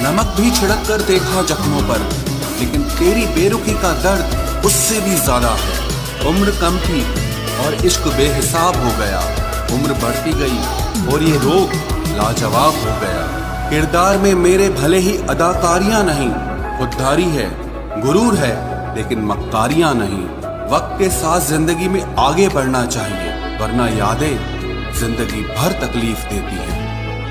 नमक भी छिड़क कर देखा जख्मों पर, लेकिन तेरी बेरुखी का दर्द उससे भी ज्यादा है। उम्र कम थी और इश्क बेहिसाब हो गया, उम्र बढ़ती गई और ये रोग लाजवाब हो गया। किरदार में मेरे भले ही अदाकारियां नहीं, खुददारी है, गुरूर है, लेकिन मक्कारियां नहीं। वक्त के साथ जिंदगी में आगे बढ़ना चाहिए, वरना यादें जिंदगी भर तकलीफ देती है।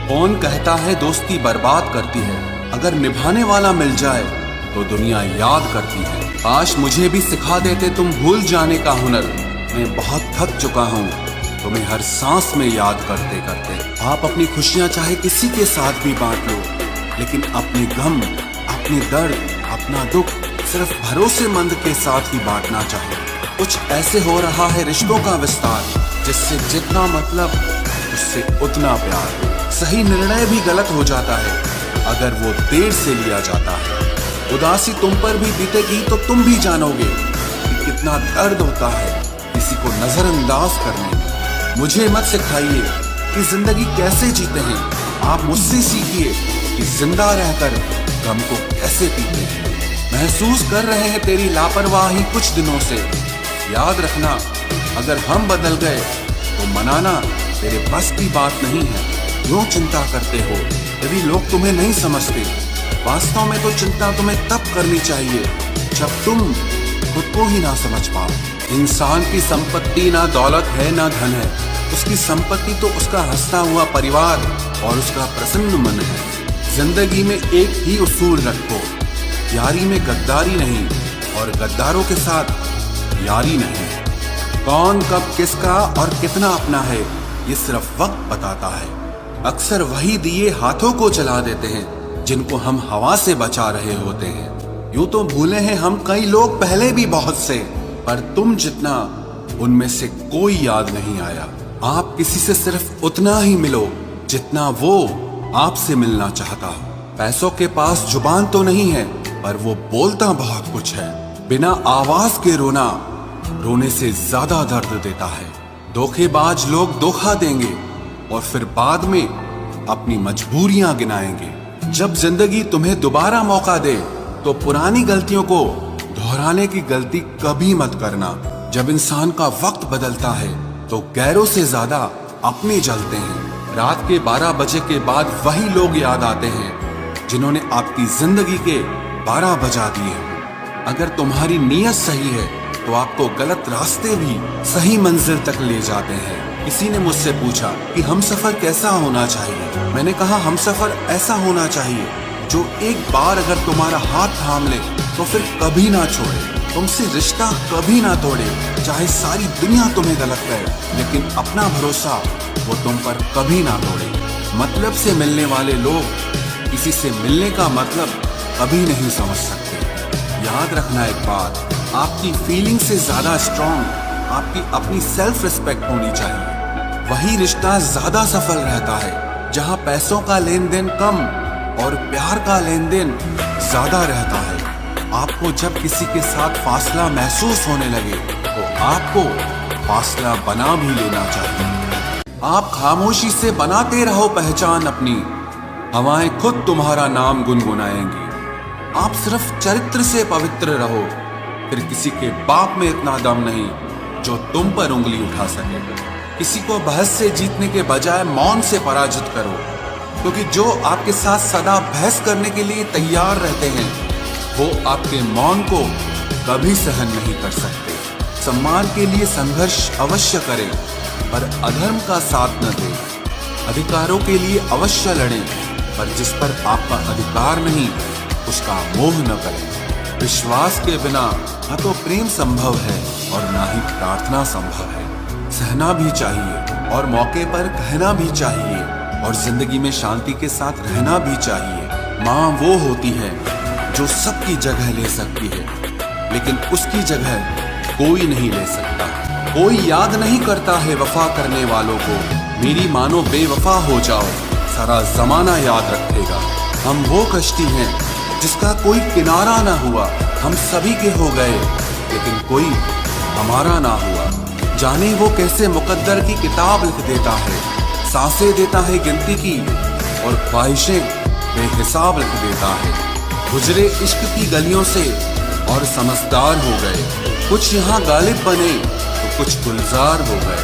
कौन कहता है दोस्ती बर्बाद करती है, अगर निभाने वाला मिल जाए तो दुनिया याद करती है। काश मुझे भी सिखा देते तुम भूल जाने का हुनर, मैं बहुत थक चुका हूँ तुम्हें हर सांस में याद करते करते। आप अपनी खुशियाँ चाहे किसी के साथ भी बांट लो, लेकिन अपने गम, अपने दर्द, अपना दुख सिर्फ भरोसेमंद के साथ ही बांटना चाहिए। कुछ ऐसे हो रहा है रिश्तों का विस्तार, जिससे जितना मतलब उससे उतना प्यार। सही निर्णय भी गलत हो जाता है अगर वो देर से लिया जाता है। उदासी तुम पर भी बीतेगी तो तुम भी जानोगे कि कितना दर्द होता है किसी को नजरअंदाज करने में। मुझे मत सिखाइए कि जिंदगी कैसे जीते हैं, आप मुझसे सीखिए कि जिंदा रहकर गम को कैसे पीते हैं। महसूस कर रहे हैं तेरी लापरवाही कुछ दिनों से, याद रखना अगर हम बदल गए तो मनाना तेरे बस की बात नहीं है। क्यों चिंता करते हो यदि लोग तुम्हें नहीं समझते? वास्तव में तो चिंता तुम्हें तब करनी चाहिए जब तुम खुद को ही ना समझ पाओ। इंसान की संपत्ति ना दौलत है ना धन है, उसकी संपत्ति तो उसका हंसता हुआ परिवार और उसका प्रसन्न मन है। जिंदगी में एक ही उसूल रखो, यारी में गद्दारी नहीं और गद्दारों के साथ यारी नहीं। कौन कब किसका और कितना अपना है ये सिर्फ वक्त बताता है। अक्सर वही दिए हाथों को जला देते हैं जिनको हम हवा से बचा रहे होते हैं। यूं तो भूले हैं हम कई लोग पहले भी बहुत से, पर तुम जितना उनमें से कोई याद नहीं आया। आप किसी से सिर्फ उतना ही मिलो जितना वो आपसे मिलना चाहता हो। पैसों के पास जुबान तो नहीं है, पर वो बोलता बहुत कुछ है। बिना आवाज के रोना रोने से ज्यादा दर्द देता है। धोखेबाज लोग धोखा देंगे और फिर बाद में अपनी मजबूरियां गिनाएंगे। जब जिंदगी तुम्हें दोबारा मौका दे तो पुरानी गलतियों को दोहराने की गलती कभी मत करना। जब इंसान का वक्त बदलता है तो गैरों से ज्यादा अपने जलते हैं। रात के 12 बजे के बाद वही लोग याद आते हैं जिन्होंने आपकी जिंदगी के 12 बजा दिए। अगर तुम्हारी नीयत सही है तो आपको गलत रास्ते भी सही मंजिल तक ले जाते हैं। किसी ने मुझसे पूछा कि हमसफर कैसा होना चाहिए। मैंने कहा हमसफर ऐसा होना चाहिए जो एक बार अगर तुम्हारा हाथ थाम ले तो फिर कभी ना छोड़े, तुमसे रिश्ता कभी ना तोड़े। चाहे सारी दुनिया तुम्हें गलत कहे, लेकिन अपना भरोसा वो तुम पर कभी ना तोड़े। मतलब से मिलने वाले लोग किसी से मिलने का मतलब कभी नहीं समझ सकते। याद रखना एक बात, आपकी फीलिंग से ज्यादा स्ट्रॉन्ग आपकी अपनी सेल्फ रिस्पेक्ट होनी चाहिए। वही रिश्ता ज्यादा सफल रहता है जहां पैसों का लेन देन कम और प्यार का लेन देन ज्यादा रहता है। आपको जब किसी के साथ फासला महसूस होने लगे तो आपको फासला बना भी लेना चाहिए। आप खामोशी से बनाते रहो पहचान अपनी, हवाएं खुद तुम्हारा नाम गुनगुनाएंगी। आप सिर्फ चरित्र से पवित्र रहो, फिर किसी के बाप में इतना दम नहीं जो तुम पर उंगली उठा सके। किसी को बहस से जीतने के बजाय मौन से पराजित करो, क्योंकि जो आपके साथ सदा बहस करने के लिए तैयार रहते हैं वो आपके मौन को कभी सहन नहीं कर सकते। सम्मान के लिए संघर्ष अवश्य करें, पर अधर्म का साथ न दें। अधिकारों के लिए अवश्य लड़ें, पर जिस पर आपका अधिकार नहीं उसका मोह न करें। विश्वास के बिना न तो प्रेम संभव है और ना ही प्रार्थना संभव है। सहना भी चाहिए और मौके पर कहना भी चाहिए, और जिंदगी में शांति के साथ रहना भी चाहिए। माँ वो होती है जो सबकी जगह ले सकती है, लेकिन उसकी जगह कोई नहीं ले सकता। कोई याद नहीं करता है वफा करने वालों को। मेरी मानो बेवफा हो जाओ, सारा जमाना याद रखेगा। हम वो कश्ती हैं जिसका कोई किनारा ना हुआ। हम सभी के हो गए लेकिन कोई हमारा ना हुआ। जाने वो कैसे मुकद्दर की किताब लिख देता है, सांसें देता है गिनती की और ख्वाहिशें बेहिसाब रख देता है। गुजरे इश्क की गलियों से और समझदार हो गए, कुछ यहाँ गालिब बने तो कुछ गुलजार हो गए।